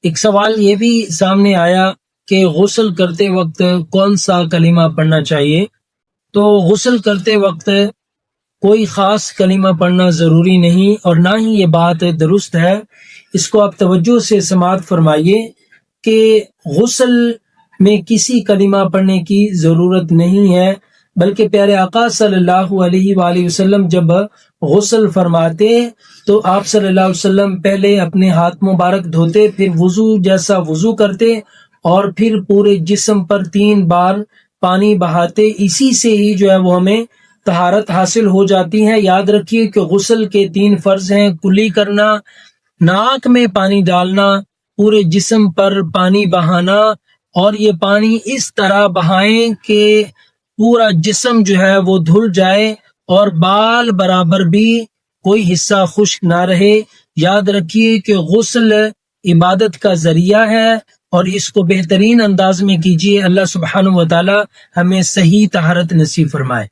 ایک سوال یہ بھی سامنے آیا کہ غسل کرتے وقت کون سا کلمہ پڑھنا چاہیے۔ تو غسل کرتے وقت کوئی خاص کلمہ پڑھنا ضروری نہیں، اور نہ ہی یہ بات درست ہے۔ اس کو آپ توجہ سے سماعت فرمائیے کہ غسل میں کسی کلمہ پڑھنے کی ضرورت نہیں ہے، بلکہ پیارے آقا صلی اللہ علیہ وآلہ وسلم جب غسل فرماتے تو آپ صلی اللہ علیہ وسلم پہلے اپنے ہاتھ مبارک دھوتے، پھر وضو جیسا وضو کرتے اور پھر پورے جسم پر 3 بار پانی بہاتے۔ اسی سے ہی جو ہے وہ ہمیں طہارت حاصل ہو جاتی ہے۔ یاد رکھیے کہ غسل کے 3 فرض ہیں: کلی کرنا، ناک میں پانی ڈالنا، پورے جسم پر پانی بہانا، اور یہ پانی اس طرح بہائیں کہ پورا جسم جو ہے وہ دھل جائے اور بال برابر بھی کوئی حصہ خشک نہ رہے۔ یاد رکھیے کہ غسل عبادت کا ذریعہ ہے اور اس کو بہترین انداز میں کیجیے۔ اللہ سبحانہ و تعالی ہمیں صحیح طہارت نصیب فرمائے۔